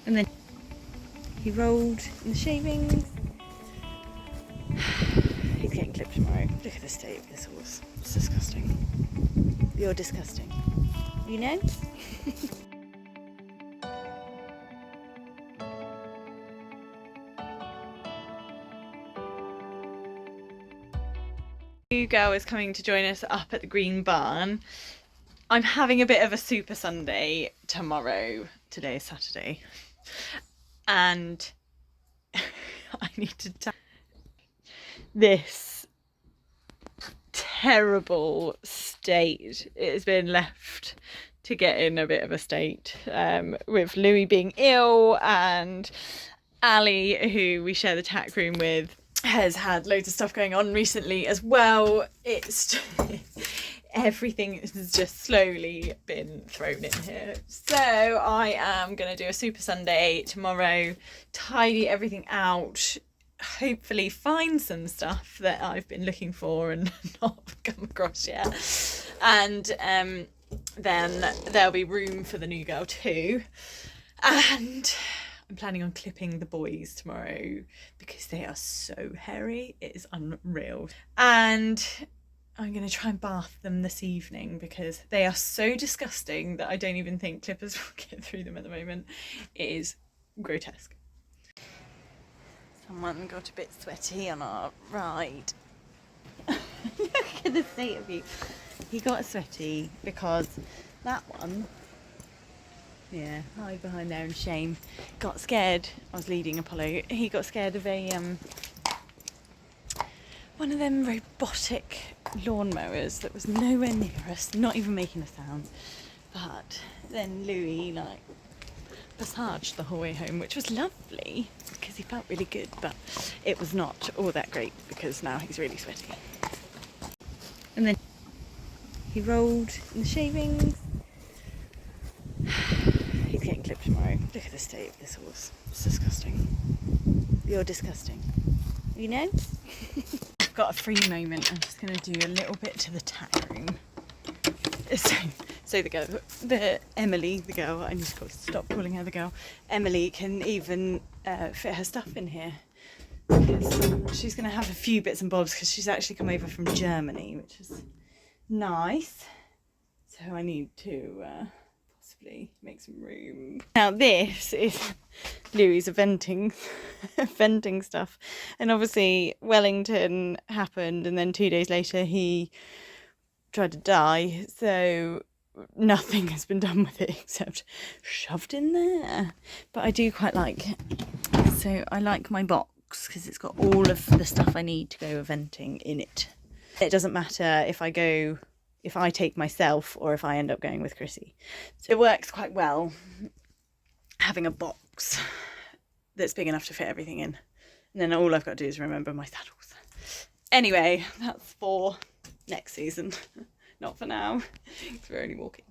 And then he rolled in the shavings. He's getting clipped tomorrow. Look at the state of this horse. It's disgusting. You're disgusting. You know? New girl is coming to join us up at the Green Barn. I'm having a bit of a super Sunday tomorrow. Today is Saturday. And I need to tell this terrible state it has been left to get in a bit of a state, with Louis being ill, and Ali, who we share the tack room with, has had loads of stuff going on recently as well. It's everything has just slowly been thrown in here. So I am going to do a super Sunday tomorrow, tidy everything out, hopefully find some stuff that I've been looking for and not come across yet. And then there'll be room for the new girl too. And I'm planning on clipping the boys tomorrow because they are so hairy. It is unreal. And I'm going to try and bath them this evening because they are so disgusting that I don't even think clippers will get through them at the moment. It is grotesque. Someone got a bit sweaty on our ride. Look at the state of you. He got sweaty because that one, yeah, hide behind there in shame, got scared. I was leading Apollo. He got scared of a one of them robotic lawnmowers that was nowhere near us, not even making a sound. But then Louis massaged the whole way home, which was lovely because he felt really good, but it was not all that great because now he's really sweaty. And then he rolled in the shavings. He's getting clipped tomorrow. Look at the state of this horse. It's disgusting. You're disgusting. You know? I've got a free moment. I'm just going to do a little bit to the tack room. So Emily, the girl, I need to stop calling her the girl. Emily can even fit her stuff in here. Because she's going to have a few bits and bobs because she's actually come over from Germany, which is nice. So I need to possibly make some room. Now this is Louis' venting stuff. And obviously Wellington happened and then 2 days later he tried to die. So nothing has been done with it except shoved in there. But I do quite like it. So I like my box because it's got all of the stuff I need to go eventing in it. It doesn't matter if I take myself or if I end up going with Chrissy. So it works quite well having a box that's big enough to fit everything in. And then all I've got to do is remember my saddles. Anyway, that's for next season. Not for now, because we're only walking.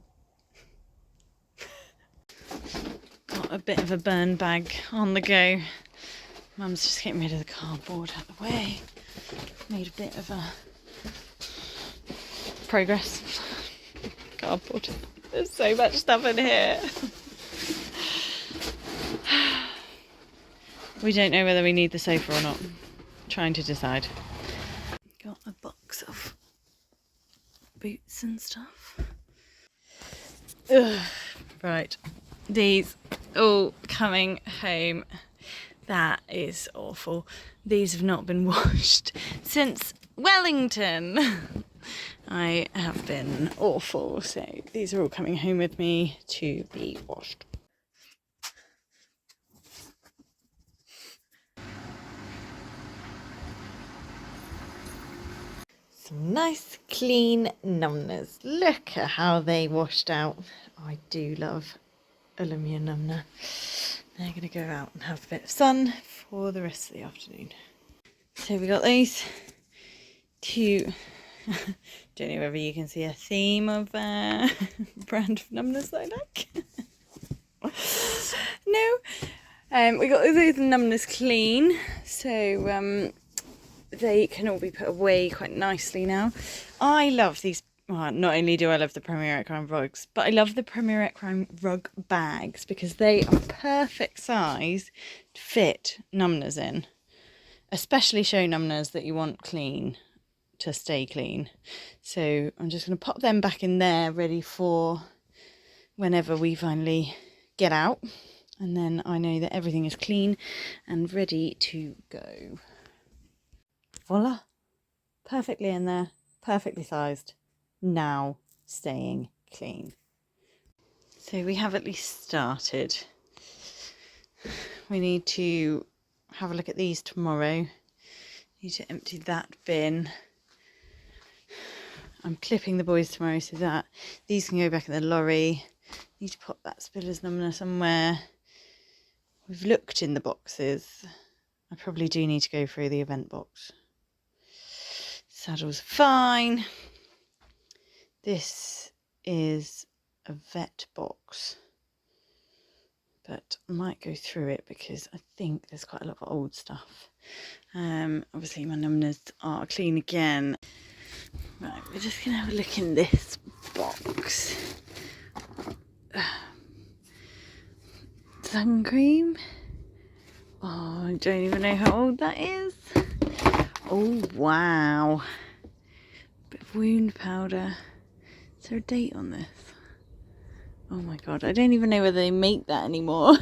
Got a bit of a burn bag on the go. Mum's just getting rid of the cardboard out of the way. Made a bit of a progress. Cardboard. There's so much stuff in here. We don't know whether we need the sofa or not. Trying to decide. Got a box of boots and stuff. Ugh. Right, these all coming home. That is awful. These have not been washed since Wellington. I have been awful, so these are all coming home with me to be washed. Some nice clean numbners. Look at how they washed out. I do love Olympia numner. They're going to go out and have a bit of sun for the rest of the afternoon. So we got those two. Don't know whether you can see a theme of brand of numbness that I like. No. We got those numbness clean. So they can all be put away quite nicely now. I love these well, not only do I love the Premier Equine rugs, but I love the Premier Equine rug bags because they are perfect size to fit numbners in, especially show numbners that you want clean to stay clean. So I'm just going to pop them back in there ready for whenever we finally get out, and then I know that everything is clean and ready to go. Voila, perfectly in there, perfectly sized, now staying clean. So we have at least started. We need to have a look at these tomorrow. Need to empty that bin. I'm clipping the boys tomorrow so that these can go back in the lorry. Need to pop that Spiller's numbner somewhere. We've looked in the boxes. I probably do need to go through the event box. Saddle's fine. This is a vet box, but I might go through it because I think there's quite a lot of old stuff. Obviously my numbners are clean again. Right, we're just going to have a look in this box. Sun cream. Oh, I don't even know how old that is. Oh, wow. Bit of wound powder. Is there a date on this? Oh my god, I don't even know whether they make that anymore.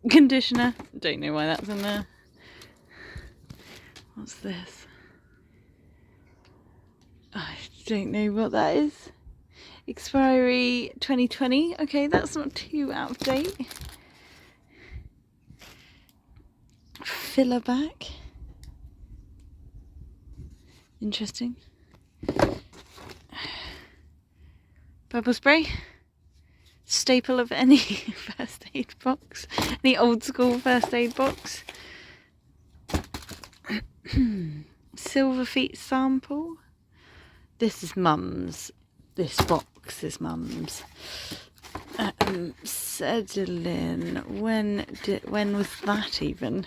Conditioner. Don't know why that's in there. What's this? I don't know what that is. Expiry 2020. Okay, that's not too out of date. Filler back. Interesting. Purple spray. Staple of any first aid box. Any old school first aid box. Silver feet sample. This is Mum's. This box is Mum's. Sedolin. When was that even?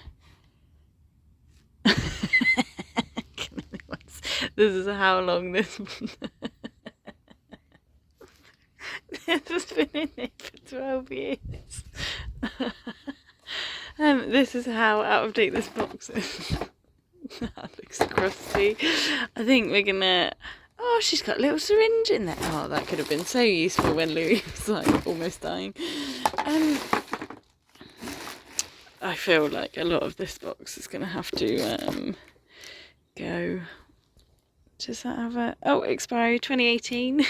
This is how long this. This has been in it for 12 years. This is how out of date this box is. That looks crusty. I think we're gonna. Oh, she's got a little syringe in there. Oh, that could have been so useful when Louis was like almost dying. I feel like a lot of this box is gonna have to go. Does that have a expiry 2018?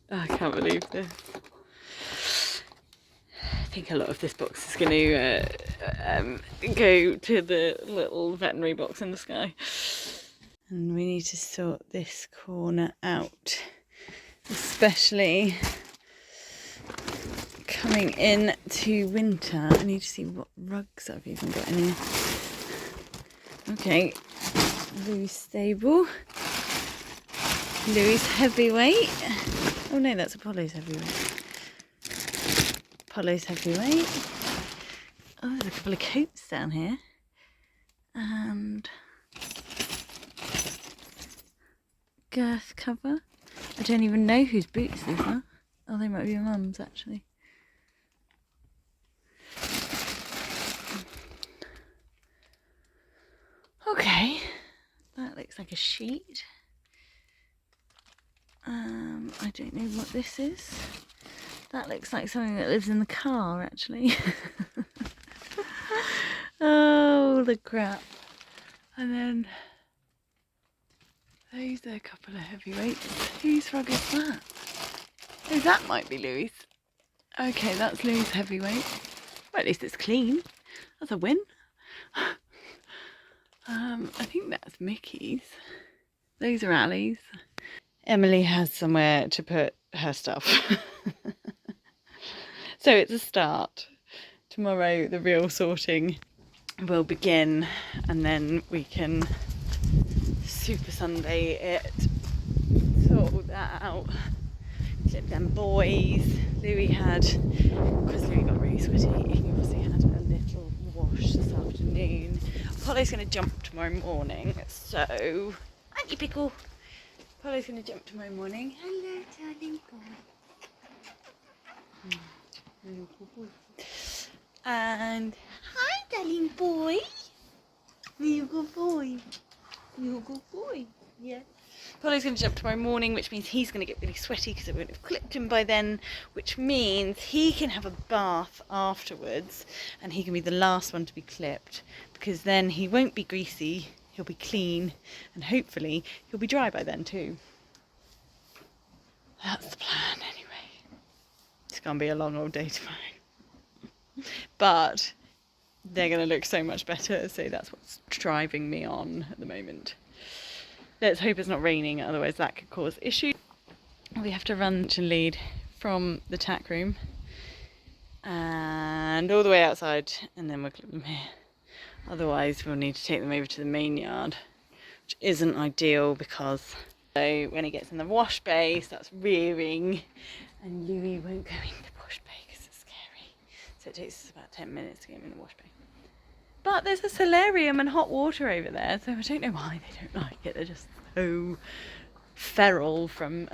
I can't believe this. I think a lot of this box is going to go to the little veterinary box in the sky. And we need to sort this corner out, especially coming in to winter. I need to see what rugs I've even got in here. Okay, Louis stable. Louis heavyweight. Oh no, that's Apollo's heavyweight. Apollo's heavyweight. Oh, there's a couple of coats down here. And girth cover. I don't even know whose boots these are. Oh, they might be Mum's actually. Okay, that looks like a sheet. I don't know what this is. That looks like something that lives in the car, actually. Oh, the crap. And then those are a couple of heavyweights. Whose rug is that? Oh, that might be Louis'. Okay, that's Louis' heavyweight. Well, at least it's clean. That's a win. I think that's Mickey's. Those are Ali's. Emily has somewhere to put her stuff. So it's a start. Tomorrow the real sorting will begin, and then we can Super Sunday it, sort all that out, clip them boys. Louis had, because Louis got really sweaty, he obviously had a little wash wash this afternoon. Polly's going to jump tomorrow morning, so... Aren't you, Pickle? Polly's going to jump tomorrow morning. Hello, darling boy. And... Hi, darling boy. You good boy. You good boy. Yeah. Polly's going to jump tomorrow morning, which means he's going to get really sweaty because it won't have clipped him by then, which means he can have a bath afterwards and he can be the last one to be clipped, because then he won't be greasy, he'll be clean, and hopefully he'll be dry by then too. That's the plan anyway. It's going to be a long old day tomorrow. But they're going to look so much better, so that's what's driving me on at the moment. Let's hope it's not raining, otherwise that could cause issues. We have to run to lead from the tack room and all the way outside, and then we'll clip them here. Otherwise we'll need to take them over to the main yard, which isn't ideal because when he gets in the wash bay, he starts rearing, and Louis won't go in the wash bay because it's scary. So it takes us about 10 minutes to get him in the wash bay. But there's a solarium and hot water over there, so I don't know why they don't like it. They're just so feral from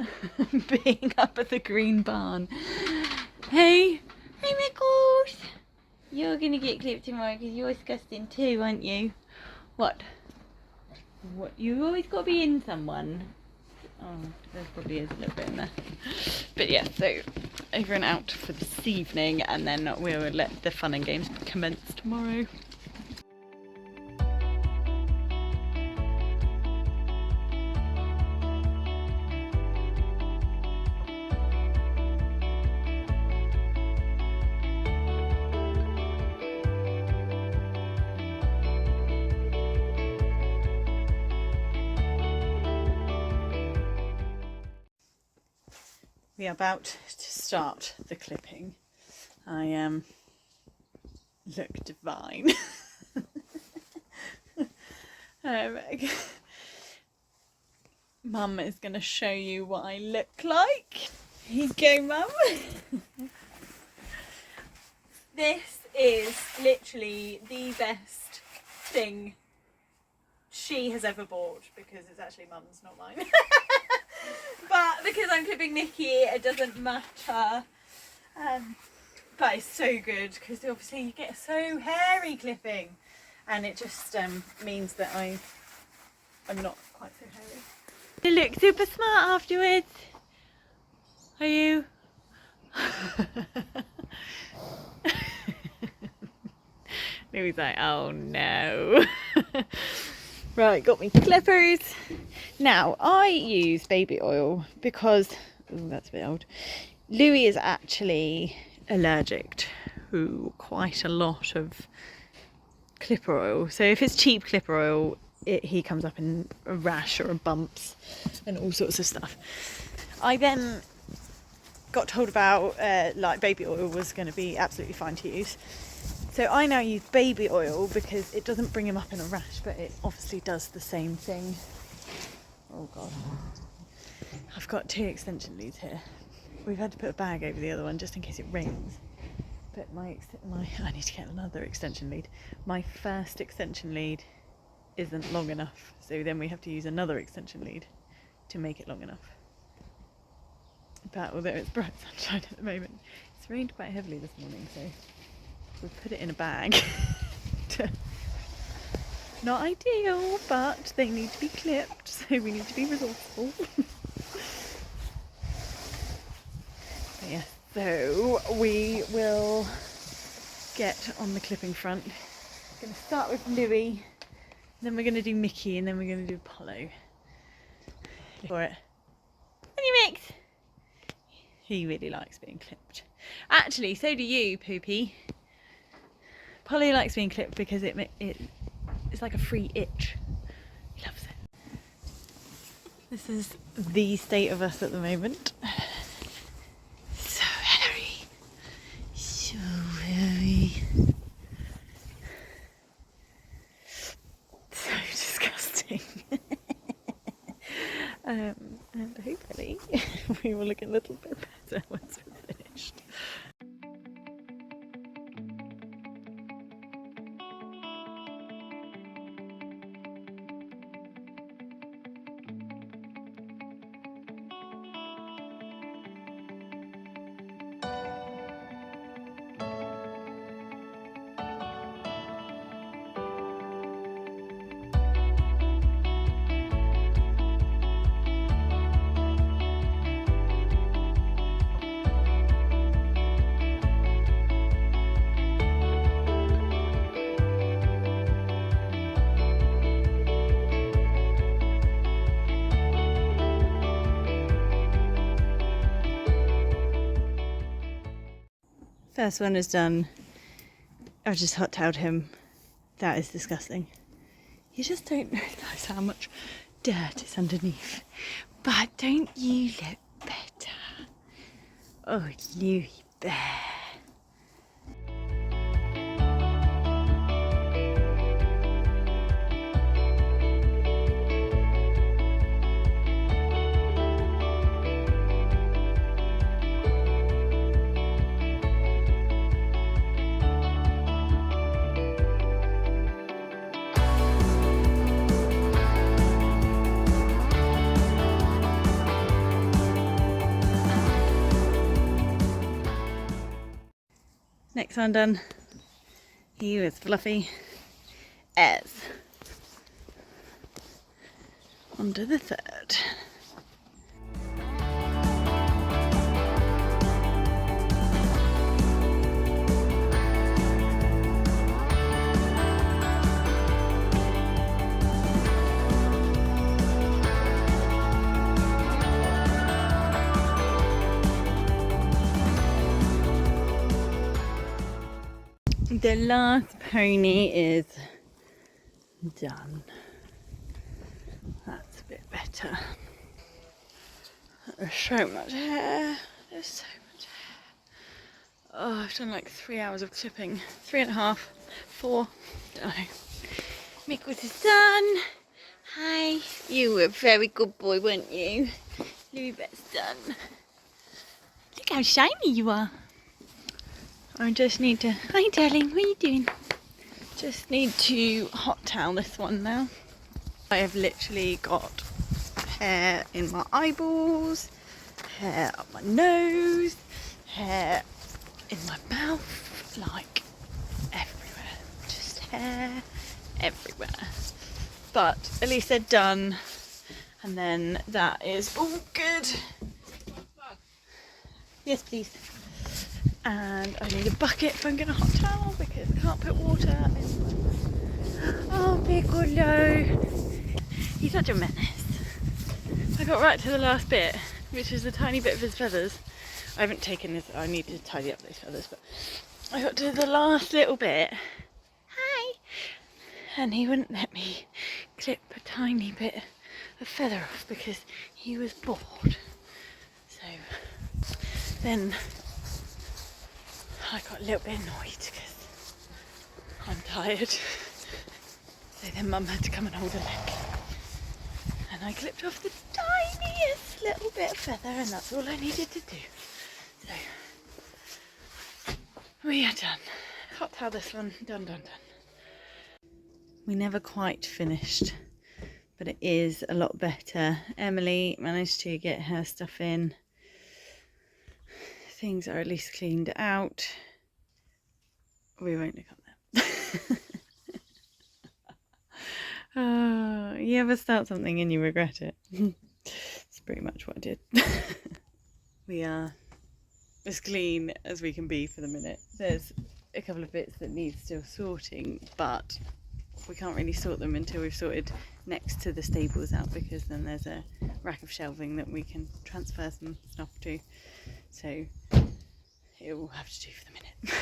being up at the green barn. Hey, hey Mickles! You're gonna get clipped tomorrow because you're disgusting too, aren't you? What? What? You always got to be in someone. Oh, there probably is a little bit in there. But yeah, so over and out for this evening, and then we'll let the fun and games commence tomorrow. We are about to start the clipping. I look divine. Mum is going to show you what I look like. Here you go, Mum. This is literally the best thing she has ever bought, because it's actually Mum's, not mine. But because I'm clipping Nikki, it doesn't matter. But it's so good because obviously you get so hairy clipping, and it just means that I'm not quite so hairy. You look super smart afterwards. Are you? Louis like, oh no. Right, got me clippers. Now, I use baby oil because, ooh, that's a bit old. Louis is actually allergic to quite a lot of clipper oil. So if it's cheap clipper oil, he comes up in a rash or a bumps and all sorts of stuff. I then got told about like baby oil was going to be absolutely fine to use. So I now use baby oil because it doesn't bring him up in a rash, but it obviously does the same thing. Oh God. I've got 2 extension leads here. We've had to put a bag over the other one just in case it rains. But I need to get another extension lead. My first extension lead isn't long enough, so then we have to use another extension lead to make it long enough. But although it's bright sunshine at the moment, it's rained quite heavily this morning, so we've put it in a bag. Not ideal, but they need to be clipped, so we need to be resourceful. But yeah, so we will get on the clipping front. We're going to start with Louis, then we're going to do Mickey, and then we're going to do Apollo. For it. And you mix. He really likes being clipped. Actually, so do you, Poopy. Polly likes being clipped because it's like a free itch. He loves it. This is the state of us at the moment. So hairy. So hairy. So disgusting. And hopefully we will look a little bit better once we're finished. First one is done. I've just hot toweled him. That is disgusting. You just don't realise how much dirt is underneath. But don't you look better? Oh, Louie Bear. Next one done. He was fluffy as. On to the third. The last pony is done. That's a bit better. There's so much hair. There's so much hair. Oh, I've done like 3 hours of clipping. 3.5, 4. Don't know. Mickles is done. Hi. You were a very good boy, weren't you? Louie Bear's done. Look how shiny you are. I just need to... Hi darling, what are you doing? Just need to hot towel this one now. I have literally got hair in my eyeballs, hair up my nose, hair in my mouth, like everywhere. Just hair everywhere. But at least they're done. And then that is all good. Yes, please. And I need a bucket if I'm going to hot towel because I can't put water in. Oh, Piccolo. He's such a menace. I got right to the last bit, which is a tiny bit of his feathers. I haven't taken his, I need to tidy up those feathers, but I got to the last little bit. Hi. And he wouldn't let me clip a tiny bit of feather off because he was bored. So then I got a little bit annoyed because I'm tired. So then Mum had to come and hold a leg. And I clipped off the tiniest little bit of feather and that's all I needed to do. So we are done. Hot towel this one, done. We never quite finished, but it is a lot better. Emily managed to get her stuff in. Things are at least cleaned out. We won't look up there. You ever start something and you regret it? It's pretty much what I did. We are as clean as we can be for the minute. There's a couple of bits that need still sorting, but we can't really sort them until we've sorted next to the stables out, because then there's a rack of shelving that we can transfer some stuff to. So it will have to do for the minute.